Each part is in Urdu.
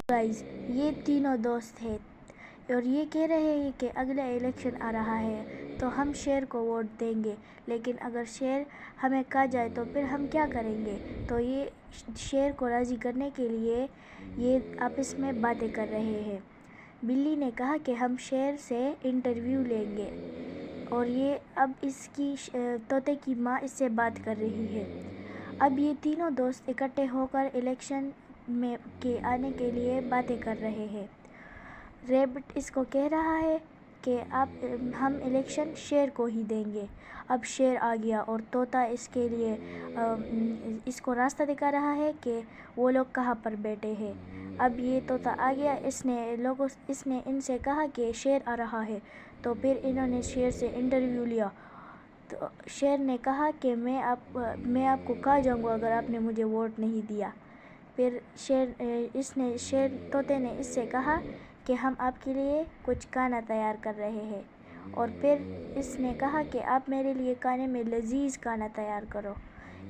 گائز، یہ تینوں دوست ہیں اور یہ کہہ رہے ہیں کہ اگلا الیکشن آ رہا ہے تو ہم شیر کو ووٹ دیں گے، لیکن اگر شیر ہمیں کھا جائے تو پھر ہم کیا کریں گے؟ تو یہ شیر کو راضی کرنے کے لیے یہ آپس میں باتیں کر رہے ہیں۔ بلی نے کہا کہ ہم شیر سے انٹرویو لیں گے، اور یہ اب اس کی طوطے کی ماں اس سے بات کر رہی ہے۔ اب یہ تینوں دوست اکٹھے ہو کر الیکشن کے آنے کے لیے باتیں کر رہے ہیں۔ ریبٹ اس کو کہہ رہا ہے کہ اب ہم الیکشن شیر کو ہی دیں گے۔ اب شیر آ گیا اور طوطا اس کے لیے اس کو راستہ دکھا رہا ہے کہ وہ لوگ کہاں پر بیٹھے ہیں۔ اب یہ طوطا آ گیا، اس نے ان سے کہا کہ شیر آ رہا ہے، تو پھر انہوں نے شیر سے انٹرویو لیا۔ تو شیر نے کہا کہ میں آپ کو کھا جاؤں گا اگر آپ نے مجھے ووٹ نہیں دیا۔ پھر طوطے نے اس سے کہا کہ ہم آپ کے لیے کچھ کھانا تیار کر رہے ہیں، اور پھر اس نے کہا کہ آپ میرے لیے کھانے میں لذیذ کھانا تیار کرو۔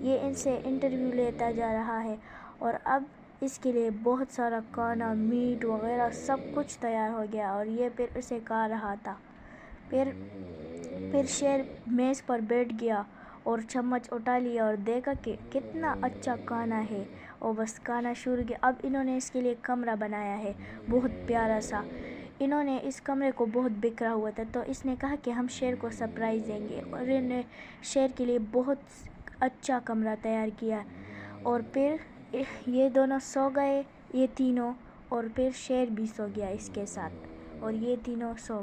یہ ان سے انٹرویو لیتا جا رہا ہے اور اب اس کے لیے بہت سارا کھانا، میٹ وغیرہ سب کچھ تیار ہو گیا اور یہ پھر اسے کھا رہا تھا۔ پھر شیر میز پر بیٹھ گیا اور چمچ اٹھا لیا اور دیکھا کہ کتنا اچھا کھانا ہے، اور بس کھانا شروع کیا۔ اب انہوں نے اس کے لیے کمرہ بنایا ہے، بہت پیارا سا۔ انہوں نے اس کمرے کو بہت بکھرا ہوا تھا، تو اس نے کہا کہ ہم شیر کو سرپرائز دیں گے، اور انہوں نے شیر کے لیے بہت اچھا کمرہ تیار کیا، اور پھر یہ دونوں سو گئے، یہ تینوں، اور پھر شیر بھی سو گیا اس کے ساتھ، اور یہ تینوں سو